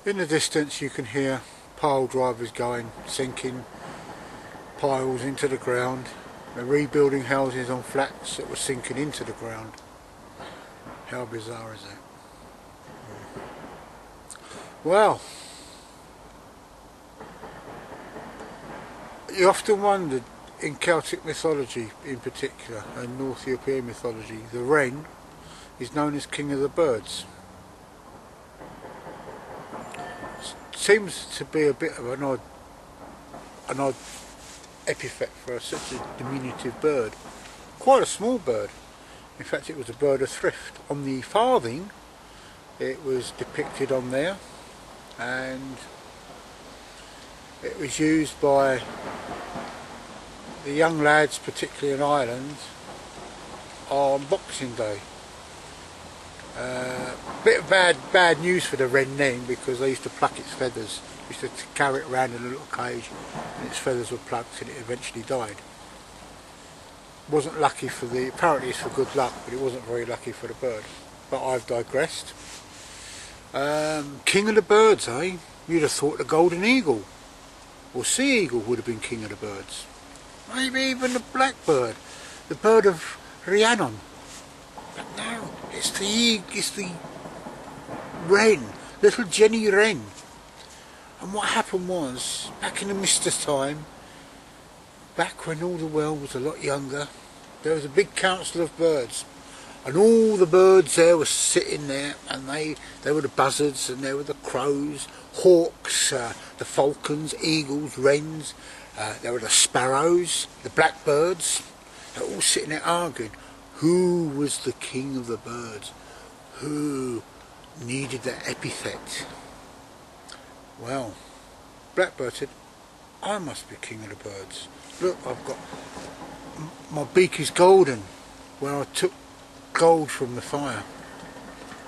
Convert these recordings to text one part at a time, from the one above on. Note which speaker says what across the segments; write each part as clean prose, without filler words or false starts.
Speaker 1: In the distance you can hear pile drivers going, sinking piles into the ground. They're rebuilding houses on flats that were sinking into the ground. How bizarre is that? Well, you often wondered, in Celtic mythology in particular, and North European mythology, the wren is known as king of the birds. Seems to be a bit of an odd epithet for such a diminutive bird. Quite a small bird. In fact, it was a bird of thrift. On the farthing, it was depicted on there, and it was used by the young lads, particularly in Ireland, on Boxing Day. Bit of bad news for the wren then, because they used to pluck its feathers. Used to carry it around in a little cage, and its feathers were plucked, and it eventually died. Wasn't lucky for the. Apparently, it's for good luck, but it wasn't very lucky for the bird. But I've digressed. King of the birds, eh? You'd have thought the golden eagle or sea eagle would have been king of the birds. Maybe even the blackbird, the bird of Rhiannon. But no, it's the wren, little Jenny Wren. And what happened was, back in the Mister's time, back when all the world was a lot younger, there was a big council of birds. And all the birds there were sitting there, and they were the buzzards, and there were the crows, hawks, the falcons, eagles, wrens, there were the sparrows, the blackbirds. They were all sitting there arguing who was the king of the birds, who needed that epithet. Well, blackbird said, I must be king of the birds. Look, I've got, my beak is golden, where I took gold from the fire,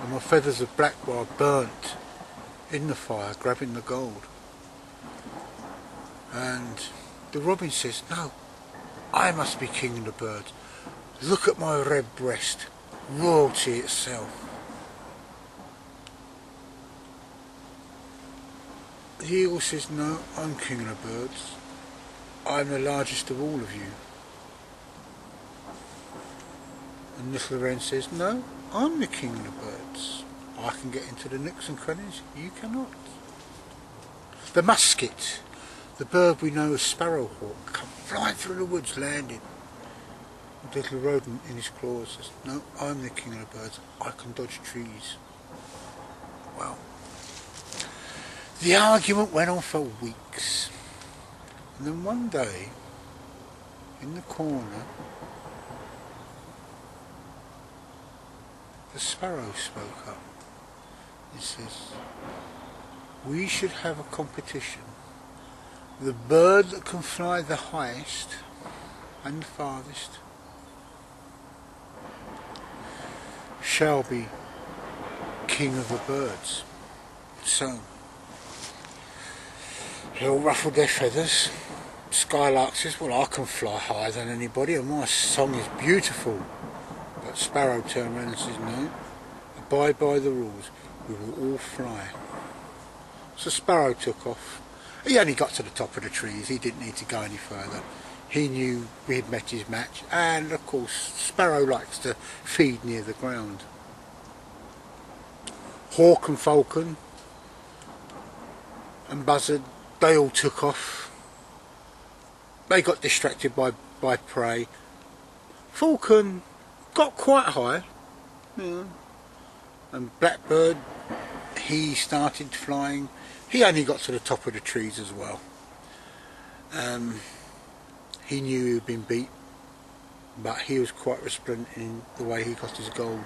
Speaker 1: and my feathers are black where I burnt in the fire grabbing the gold. And the robin says, no, I must be king of the birds. Look at my red breast, royalty itself. The eagle says, no, I'm king of the birds. I'm the largest of all of you. And little wren says, no, I'm the king of the birds. I can get into the nooks and crannies, you cannot. The musket, the bird we know as sparrowhawk, come flying through the woods, landing. The little rodent in his claws says, no, I'm the king of the birds. I can dodge trees. Well, the argument went on for weeks. And then one day, in the corner, the sparrow spoke up. He says, we should have a competition. The bird that can fly the highest and the farthest shall be king of the birds. So, they all ruffled their feathers. Skylark says, well, I can fly higher than anybody and my song is beautiful. But Sparrow turned around and says, no, abide by the rules, we will all fly. So Sparrow took off. He only got to the top of the trees, he didn't need to go any further. He knew we had met his match, and of course Sparrow likes to feed near the ground. Hawk and falcon and buzzard, they all took off. They got distracted by prey. Falcon got quite high, yeah. And blackbird, he started flying. He only got to the top of the trees as well. He knew he had been beat, but he was quite resplendent in the way he got his gold.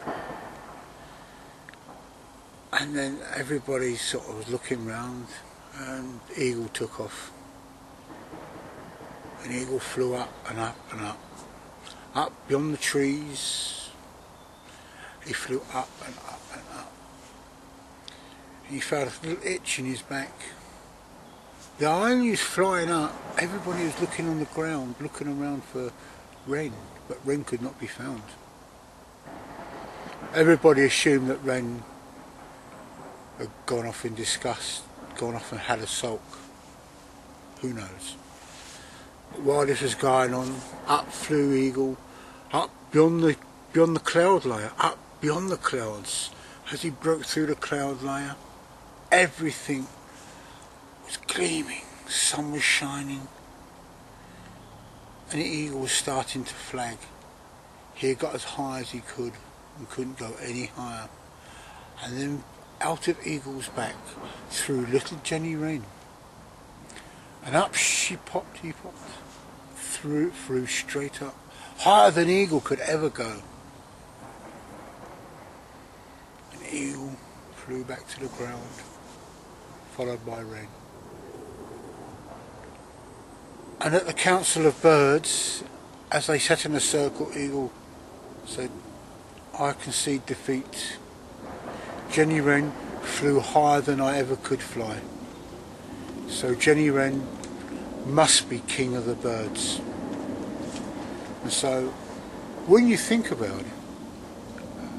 Speaker 1: And then everybody sort of was looking round, and Eagle took off. And Eagle flew up and up and up. Up beyond the trees. He flew up and up and up. He felt a little itch in his back. The island he was flying up, everybody was looking on the ground, looking around for Wren, but Wren could not be found. Everybody assumed that Wren had gone off in disgust, gone off and had a sulk. Who knows? But while this was going on, up flew Eagle, up beyond the cloud layer, up beyond the clouds. As he broke through the cloud layer, everything was gleaming, the sun was shining, and the eagle was starting to flag. He had got as high as he could and couldn't go any higher. And then out of Eagle's back threw little Jenny Wren. And up he popped, flew straight up, higher than Eagle could ever go. And Eagle flew back to the ground, followed by Wren. And at the Council of Birds, as they sat in a circle, Eagle said, "I concede defeat. Jenny Wren flew higher than I ever could fly. So Jenny Wren must be king of the birds." And so, when you think about it,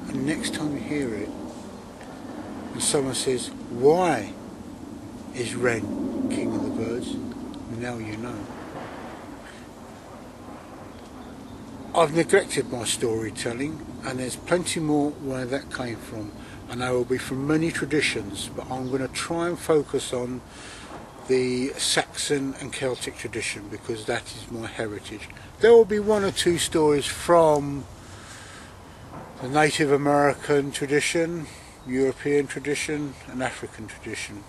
Speaker 1: and next time you hear it, and someone says, "Why is Wren king of the birds?" now you know. I've neglected my storytelling, and there's plenty more where that came from, and they will be from many traditions, but I'm going to try and focus on the Saxon and Celtic tradition because that is my heritage. There will be one or two stories from the Native American tradition, European tradition and African tradition.